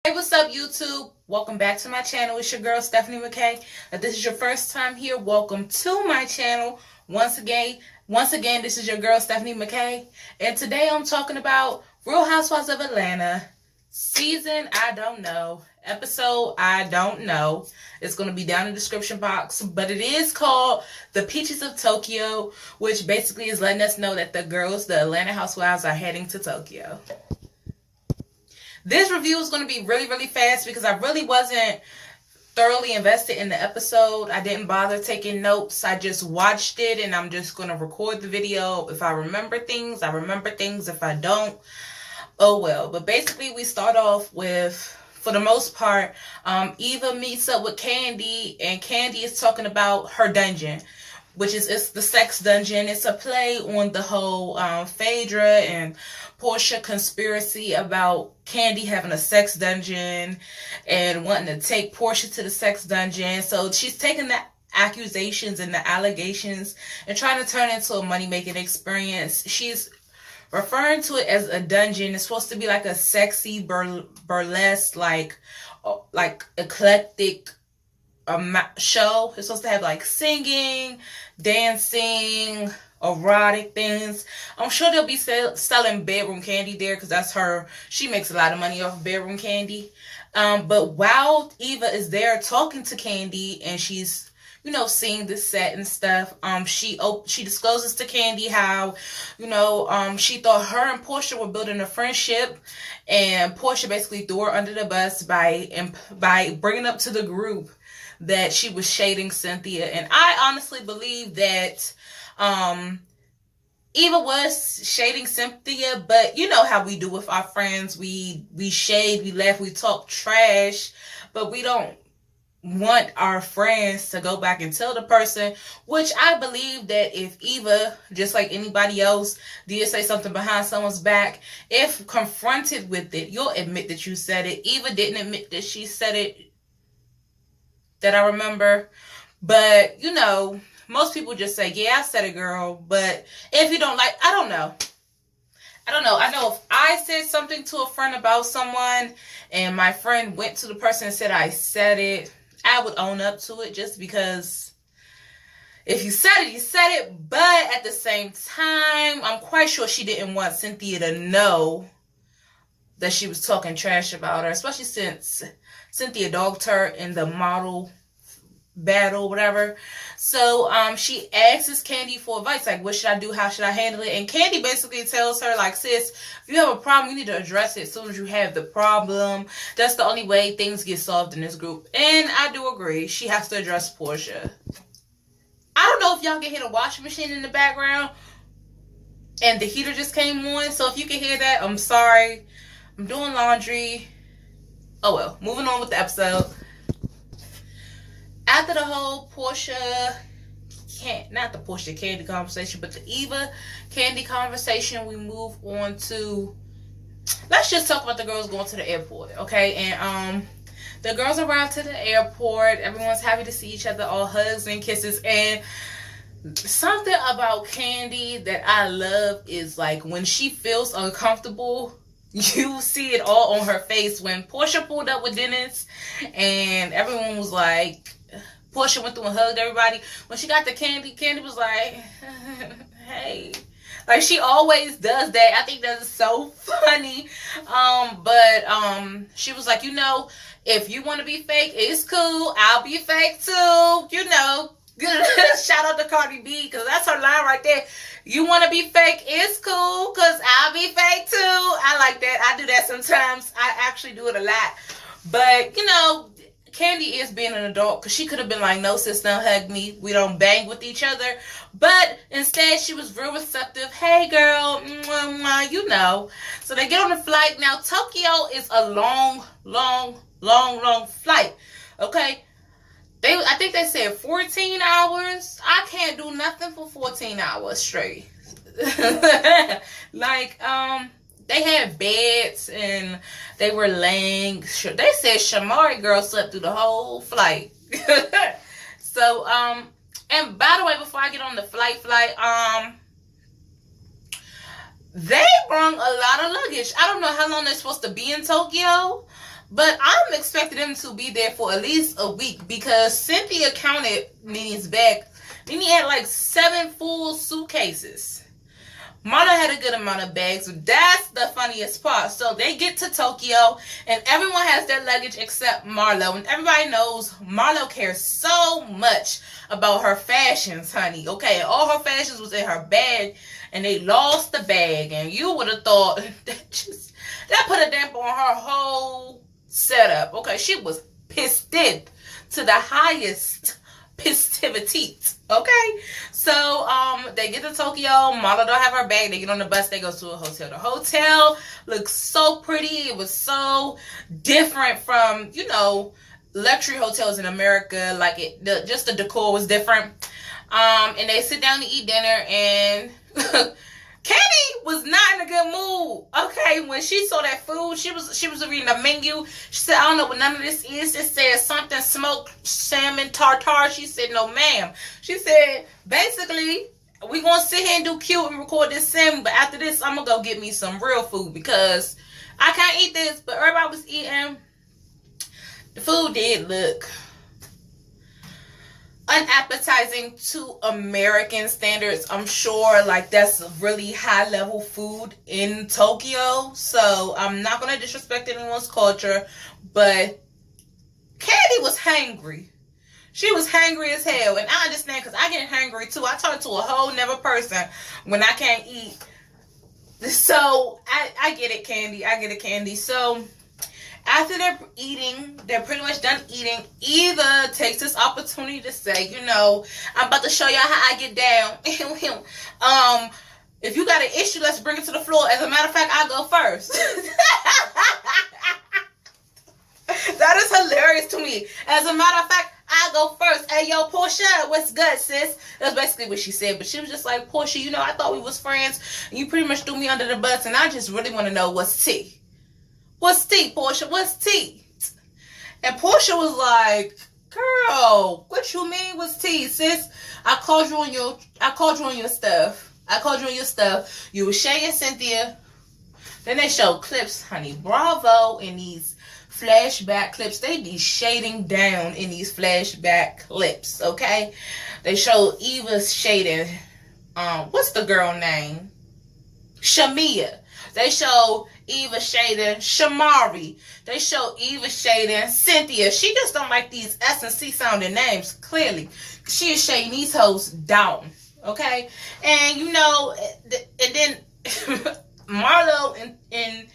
Hey, what's up, YouTube? Welcome back to my channel. It's your girl, Stephanie McKay. If this is your first time here, welcome to my channel. Once again, this is your girl, Stephanie McKay. And today I'm talking about Real Housewives of Atlanta. Season, I don't know. Episode, I don't know. It's going to be down in the description box. But it is called The Peaches of Tokyo, which basically is letting us know that the Atlanta Housewives, are heading to Tokyo. This review is going to be really fast because I really wasn't thoroughly invested in the episode. I didn't bother taking notes. I just watched it and I'm just going to record the video. If I remember things, I remember things. If I don't, oh well. But basically we start off with, for the most part, Eva meets up with Candy, and Candy is talking about her dungeon, which is it's the sex dungeon. It's a play on the whole Phaedra and Portia conspiracy about Candy having a sex dungeon and wanting to take Portia to the sex dungeon. So she's taking the accusations and the allegations and trying to turn it into a money-making experience. She's referring to it as a dungeon. It's supposed to be like a sexy burlesque, like eclectic show. It's supposed to have like singing, dancing, erotic things. I'm sure they'll be selling bedroom candy there because that's her. She makes a lot of money off of bedroom candy. But while Eva is there talking to Candy and she's, seeing the set and stuff, she discloses to Candy how, she thought her and Portia were building a friendship, and Portia basically threw her under the bus by bringing up to the group that she was shading Cynthia. And I honestly believe that Eva was shading Cynthia, but you know how we do with our friends. We shade, we laugh, we talk trash, but we don't want our friends to go back and tell the person, which I believe that if Eva, just like anybody else, did say something behind someone's back, if confronted with it, you'll admit that you said it. Eva didn't admit that she said it, that I remember. But, most people just say, yeah, I said it, girl. But if you don't like, I don't know. I know if I said something to a friend about someone and my friend went to the person and said I said it, I would own up to it, just because if you said it, you said it. But at the same time, I'm quite sure she didn't want Cynthia to know that she was talking trash about her, especially since Cynthia dogged her in the model battle, whatever. So she asks Candy for advice, like, what should I do, how should I handle it? And Candy basically tells her, like, sis, if you have a problem, you need to address it as soon as you have the problem. That's the only way things get solved in this group. And I do agree, she has to address Portia. I don't know if y'all can hear the washing machine in the background, and the heater just came on, so if you can hear that, I'm sorry. I'm doing laundry. Oh well, moving on with the episode. After the whole Candy conversation, but the Eva Candy conversation, we move on to, let's just talk about the girls going to the airport, okay? And the girls arrive to the airport. Everyone's happy to see each other, all hugs and kisses. And something about Candy that I love is, like, when she feels uncomfortable, you see it all on her face. When Portia pulled up with Dennis and everyone was like, Portia went through and hugged everybody. When she got to Candy, Candy was like, hey. Like, she always does that. I think that's so funny. But she was like, if you want to be fake, it's cool. I'll be fake too. Shout out to Cardi B, because that's her line right there. You want to be fake, it's cool, because I'll be fake too. I like that. I do that sometimes. I actually do it a lot. But, Candy is being an adult, because she could have been like, no, sis, don't hug me. We don't bang with each other. But instead, she was real receptive. Hey, girl. Mwah, mwah, So they get on the flight. Now, Tokyo is a long flight. Okay? I think they said 14 hours. I can't do nothing for 14 hours straight. They had beds and they were laying. They said Shamari girl slept through the whole flight. So, and by the way, before I get on the flight, they brought a lot of luggage. I don't know how long they're supposed to be in Tokyo, But I'm expecting them to be there for at least a week because Cynthia counted Nene's bag. Nene had like 7 full suitcases. Marlo had a good amount of bags. That's the funniest part. So they get to Tokyo and everyone has their luggage except Marlo. And everybody knows Marlo cares so much about her fashions, honey. Okay, all her fashions was in her bag and they lost the bag. And you would have thought that put a damper on her whole setup. Okay, she was pissed to the highest festivities. Okay, so they get to Tokyo. Marlo don't have her bag. They get on the bus. They go to a hotel. The hotel looks so pretty. It was so different from, you know, luxury hotels in America. Like just the decor was different. And they sit down to eat dinner, and Candy was not in a good mood. Okay, when she saw that food, she was reading the menu. She said, "I don't know what none of this is." It said something smoked salmon tartare. She said, "No, ma'am." She said, basically, we gonna sit here and do cute and record this sim, but after this, I'm gonna go get me some real food because I can't eat this. But everybody was eating. The food did look unappetizing to American standards. I'm sure like that's really high level food in Tokyo. So I'm not going to disrespect anyone's culture, but Candy was hangry. She was hangry as hell. And I understand because I get hangry too. I turn to a whole nother person when I can't eat. So I get it, Candy. I get it, Candy. So after they're eating, they're pretty much done eating, Eva takes this opportunity to say, you know, I'm about to show y'all how I get down. If you got an issue, let's bring it to the floor. As a matter of fact, I'll go first. That is hilarious to me. As a matter of fact, I go first. Hey, yo, Portia, what's good, sis? That's basically what she said. But she was just like, Portia, you know, I thought we was friends. You pretty much threw me under the bus, and I just really want to know what's tea. What's tea, Portia? What's tea? And Portia was like, girl, what you mean what's tea, sis? I called you on your stuff. You were Shay and Cynthia. Then they showed clips, honey. Bravo in these flashback clips. They be shading down in these flashback clips, okay? They showed Eva shading. What's the girl name? Shamia. They showed Eva shading Shamari. They showed Eva shading Cynthia. She just don't like these S and C sounding names, clearly. She is shading these hoes down. Okay? And you know, and then Marlo and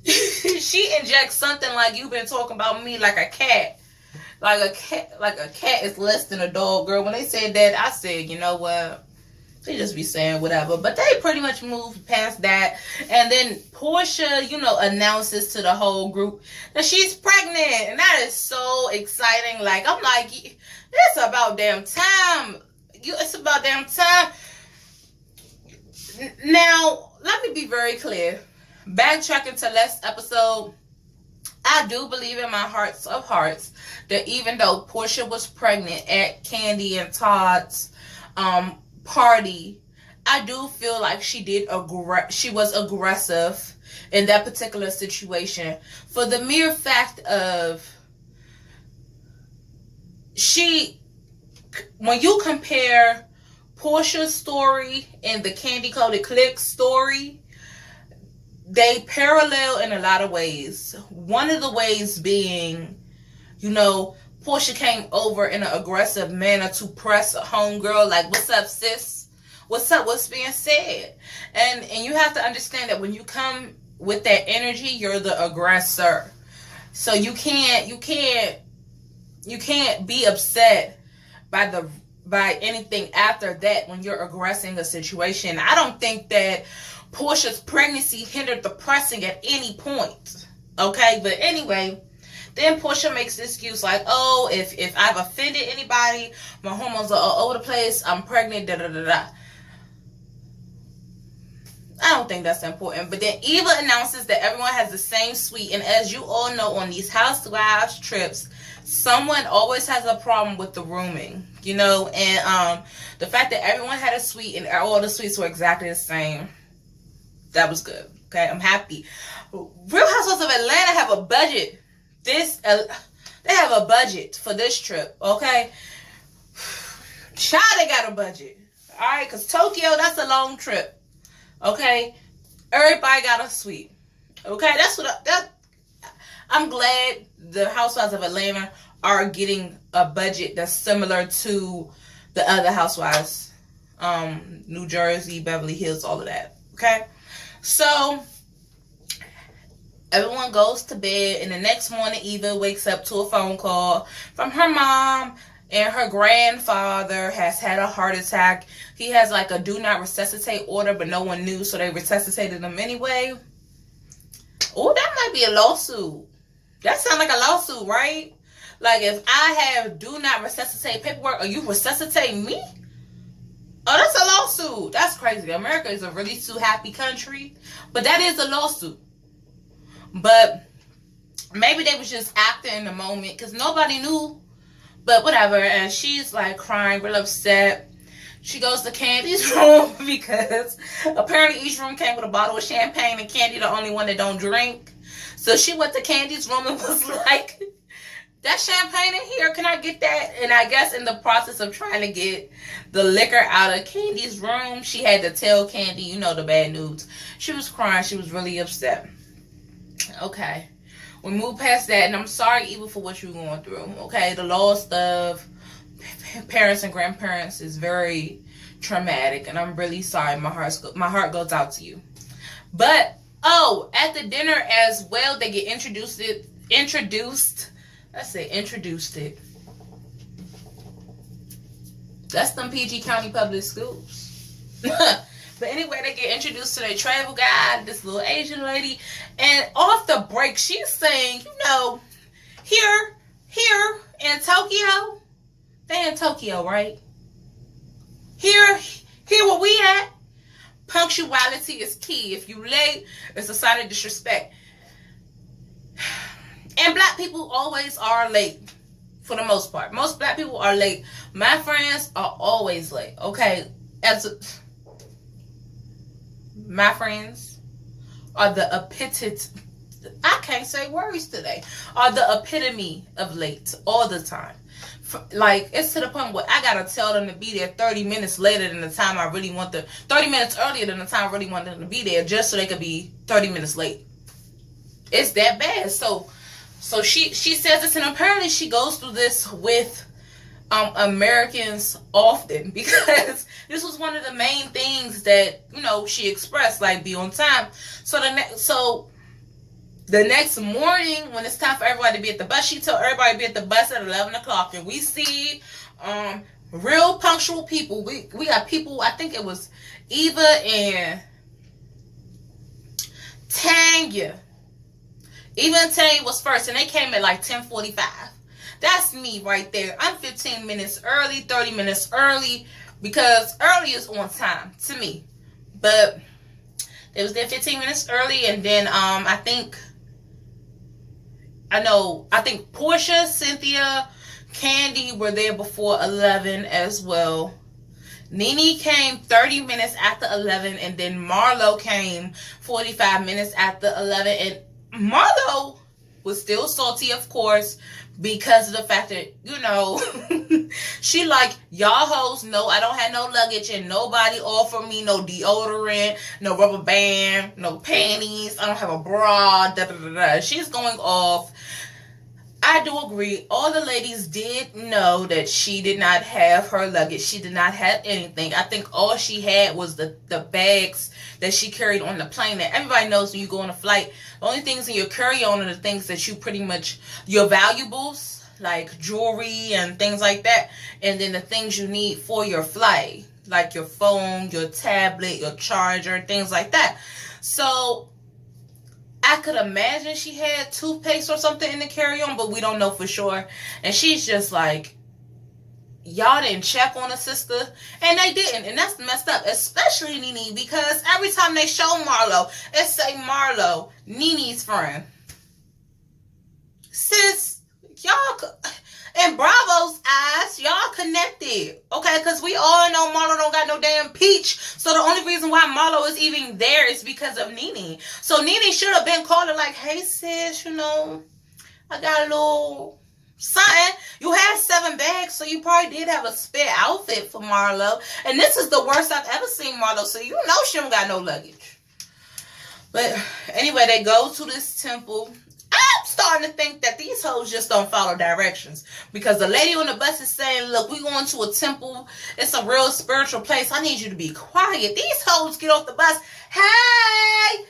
she injects something like, you've been talking about me like a cat. Like a cat is less than a dog, girl. When they said that, I said, you know what? They just be saying whatever. But they pretty much moved past that. And then Portia, you know, announces to the whole group that she's pregnant. And that is so exciting. Like, I'm like, it's about damn time. It's about damn time. Now, let me be very clear. Backtracking to last episode, I do believe in my hearts of hearts that even though Portia was pregnant at Candy and Todd's party, I do feel like she was aggressive in that particular situation for the mere fact of when you compare Portia's story and the Candy Coated Click story, they parallel in a lot of ways. One of the ways being, you know, Portia came over in an aggressive manner to press a homegirl, like, what's up, sis? What's up? What's being said? And you have to understand that when you come with that energy, you're the aggressor. So you can't be upset by anything after that when you're aggressing a situation. I don't think that Portia's pregnancy hindered the pressing at any point. Okay, but anyway, then Portia makes the excuse like, oh, if I've offended anybody, my hormones are all over the place, I'm pregnant, da da da da. I don't think that's important. But then Eva announces that everyone has the same suite. And as you all know, on these Housewives trips, someone always has a problem with the rooming, you know. And the fact that everyone had a suite and all the suites were exactly the same, that was good. Okay, I'm happy. Real Housewives of Atlanta have a budget. They have a budget for this trip. Okay, child, they got a budget. All right, cause Tokyo, that's a long trip. Okay, everybody got a suite. Okay, that's what I'm glad the Housewives of Atlanta are getting a budget that's similar to the other Housewives, New Jersey, Beverly Hills, all of that. Okay, so everyone goes to bed, and the next morning Eva wakes up to a phone call from her mom, and her grandfather has had a heart attack. He has like a do not resuscitate order, but no one knew, so they resuscitated him anyway. Oh, that might be a lawsuit. That sounds like a lawsuit, right? Like, if I have do not resuscitate paperwork, are you resuscitating me? Oh, that's a lawsuit. That's crazy. America is a really too happy country, but that is a lawsuit. But maybe they was just acting in the moment because nobody knew. But whatever. And she's like crying, real upset. She goes to Candy's room because apparently each room came with a bottle of champagne, and Candy the only one that don't drink. So she went to Candy's room and was like, that champagne in here, can I get that? And I guess in the process of trying to get the liquor out of Candy's room, she had to tell Candy, you know, the bad news. She was crying. She was really upset. Okay. We move past that, and I'm sorry even for what you're going through. Okay. The loss of parents and grandparents is very traumatic, and I'm really sorry. My heart goes out to you. But, oh, at the dinner as well, they get introduced. Let's say introduced it. That's them PG County Public Schools. But anyway, they get introduced to their travel guide, this little Asian lady. And off the break, she's saying, you know, here in Tokyo, they in Tokyo, right? Here where we at, punctuality is key. If you late, it's a sign of disrespect. And black people always are late, for the most part. Most black people are late. My friends are always late, okay? My friends are the I can't say words today. Are the epitome of late all the time. Like, it's to the point where I gotta tell them to be there 30 minutes later than the time I really want them. 30 minutes earlier than the time I really want them to be there, just so they could be 30 minutes late. It's that bad. So she says this, and apparently she goes through this with Americans often, because this was one of the main things that, you know, she expressed, like, be on time. So the next morning, when it's time for everybody to be at the bus, she told everybody to be at the bus at 11 o'clock. And we see real punctual people. We got people, I think it was Eva and Tanya. Eva and Tanya was first, and they came at like 10:45. That's me right there. I'm 15 minutes early, 30 minutes early, because early is on time to me. But they was there 15 minutes early, and then I think Portia, Cynthia, Candy were there before 11 as well. Nene came 30 minutes after 11, and then Marlo came 45 minutes after 11, and Marlo was still salty, of course, because of the fact that, you know, she like, y'all hoes know I don't have no luggage, and nobody offered me no deodorant, no rubber band, no panties, I don't have a bra, da da da da. She's going off. I do agree. All the ladies did know that she did not have her luggage. She did not have anything. I think all she had was the bags that she carried on the plane. That everybody knows when you go on a flight, the only things in your carry-on are the things that you pretty much, your valuables, like jewelry and things like that. And then the things you need for your flight, like your phone, your tablet, your charger, things like that. So I could imagine she had toothpaste or something in the carry-on, but we don't know for sure. And she's just like, y'all didn't check on a sister. And they didn't. And that's messed up. Especially Nene, because every time they show Marlo, it say Marlo, Nene's friend. Sis, y'all, in Bravo's eyes, y'all connected. Okay, because we all know Marlo don't got no damn peach. So So the only reason why Marlo is even there is because of Nene. So Nene should have been calling like, hey sis, I got a little something. You had 7 bags, so you probably did have a spare outfit for Marlo. And this is the worst I've ever seen Marlo, so she don't got no luggage. But anyway, they go to this temple. I'm starting to think that these hoes just don't follow directions. Because the lady on the bus is saying, look, we going to a temple. It's a real spiritual place. I need you to be quiet. These hoes get off the bus. Hey,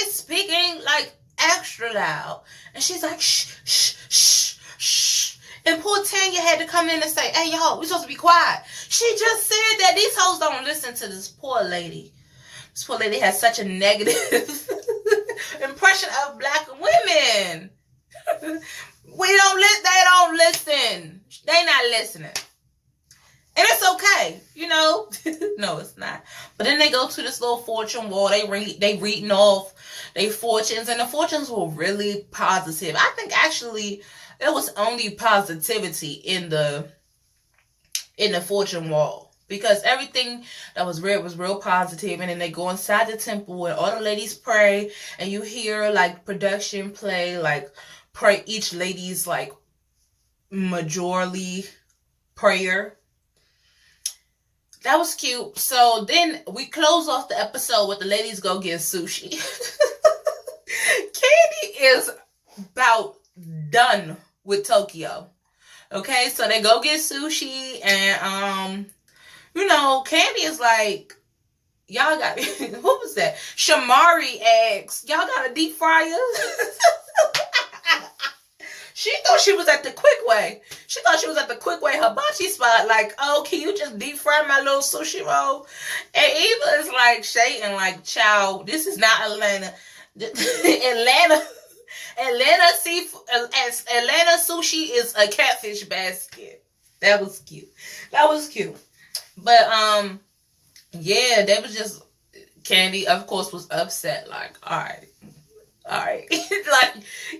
speaking like extra loud. And she's like, shh, shh, shh, shh. And poor Tanya had to come in and say, hey, yo, we're supposed to be quiet. She just said that these hoes don't listen to this poor lady. This poor lady has such a negative impression of black women. They don't listen. They not listening. And it's okay, No, it's not. But then they go to this little fortune wall. They reading off their fortunes, and the fortunes were really positive. I think actually it was only positivity in the fortune wall. Because everything that was read was real positive. And then they go inside the temple where all the ladies pray. And you hear like production play, like pray each lady's like majorly prayer. That was cute. So then we close off the episode with the ladies go get sushi. Candy is about done with Tokyo. Okay, so they go get sushi and Candy is like, y'all got, who was that? Shamari asks, y'all got a deep fryer? She thought she was at the Quick Way. She thought she was at the Quick Way hibachi spot. Like, oh, can you just deep fry my little sushi roll? And Eva is like shading, like, child, this is not Atlanta. Atlanta sushi is a catfish basket. That was cute. But, yeah, they was just, Candy, of course, was upset. Like, all right. Like,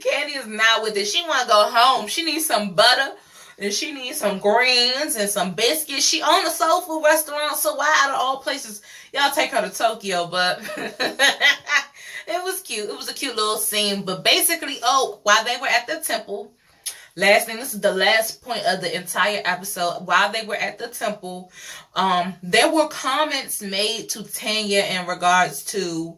Candy is not with it. She want to go home. She needs some butter, and she needs some greens and some biscuits. She own a soul food restaurant, so why out of all places, y'all take her to Tokyo? But it was cute. It was a cute little scene. But basically, while they were at the temple, last thing, this is the last point of the entire episode. While they were at the temple, there were comments made to Tanya in regards to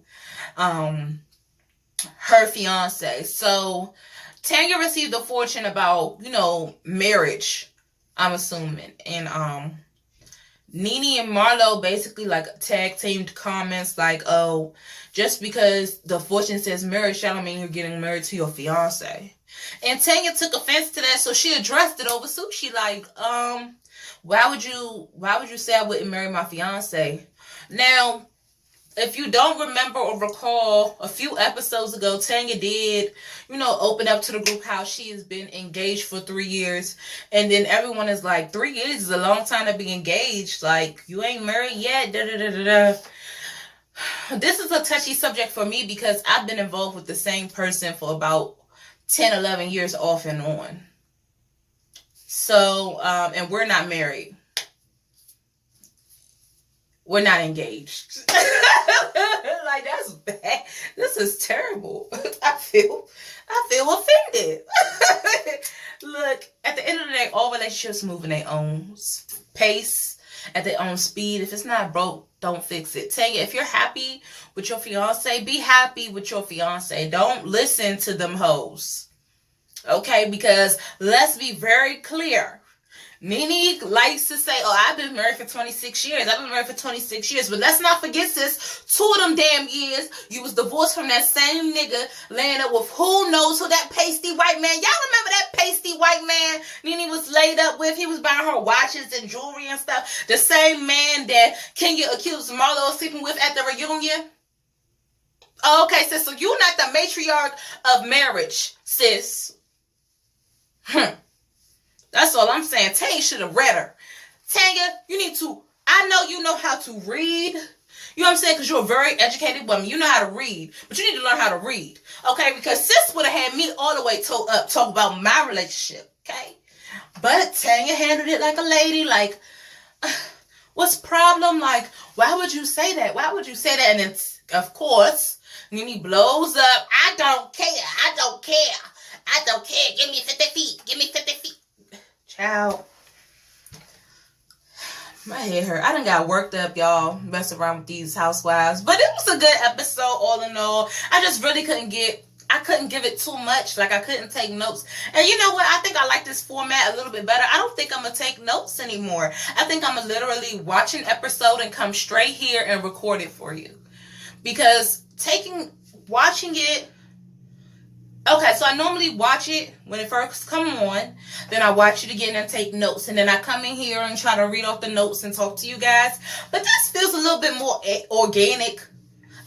her fiance. So Tanya received a fortune about, marriage, I'm assuming. And Nene and Marlo basically like tag teamed comments like, oh, just because the fortune says marriage, that don't mean you're getting married to your fiance. And Tanya took offense to that, so she addressed it over sushi. Like, why would you say I wouldn't marry my fiance? Now, if you don't remember or recall, a few episodes ago, Tanya did, open up to the group how she has been engaged for 3 years. And then everyone is like, 3 years is a long time to be engaged. Like, you ain't married yet. This is a touchy subject for me because I've been involved with the same person for about 10, 11 years off and on. So, and we're not married. We're not engaged. Like, that's bad. This is terrible. I feel offended. Look, at the end of the day, all relationships move in their own pace, at their own speed. If it's not broke, don't fix it. Tanya, if you're happy with your fiance, be happy with your fiance. Don't listen to them hoes. Okay? Because let's be very clear. Nene likes to say, I've been married for 26 years. But let's not forget, sis, 2 of them damn years, you was divorced from that same nigga laying up with who knows who, that pasty white man. Y'all remember that pasty white man Nene was laid up with? He was buying her watches and jewelry and stuff. The same man that Kenya accused Marlo of sleeping with at the reunion. Okay, sis, so you're not the matriarch of marriage, sis. That's all I'm saying. Tanya should have read her. Tanya, I know you know how to read. You know what I'm saying? Because you're a very educated woman. You know how to read. But you need to learn how to read. Okay? Because sis would have had me all the way told up, talk about my relationship. Okay? But Tanya handled it like a lady. Like, What's problem? Like, why would you say that? Why would you say that? And then, of course, Nene blows up. I don't care. I don't care. I don't care. Give me 50 feet. Give me 50 feet. Child. My head hurt. I done got worked up, y'all, messing around with these housewives. But it was a good episode, all in all. I just really couldn't give it too much. Like, I couldn't take notes. And you know what? I think I like this format a little bit better. I don't think I'm going to take notes anymore. I think I'm going to literally watch an episode and come straight here and record it for you. Because watching it, okay, so I normally watch it when it first come on. Then I watch it again and take notes. And then I come in here and try to read off the notes and talk to you guys. But this feels a little bit more organic,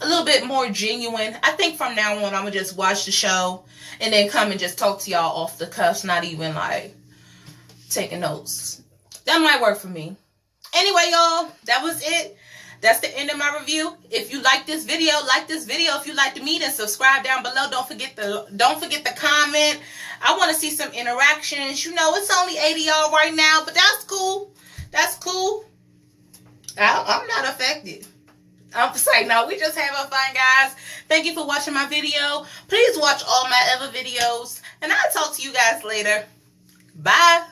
a little bit more genuine. I think from now on, I'm going to just watch the show and then come and just talk to y'all off the cuff, not even like taking notes. That might work for me. Anyway, y'all, that was it. That's the end of my review. If you like this video, like this video. If you like me, then subscribe down below. Don't forget to comment. I want to see some interactions. You know, it's only 80 y'all right now, but that's cool. That's cool. I'm not affected. I'm saying, no, we just having fun, guys. Thank you for watching my video. Please watch all my other videos, and I'll talk to you guys later. Bye.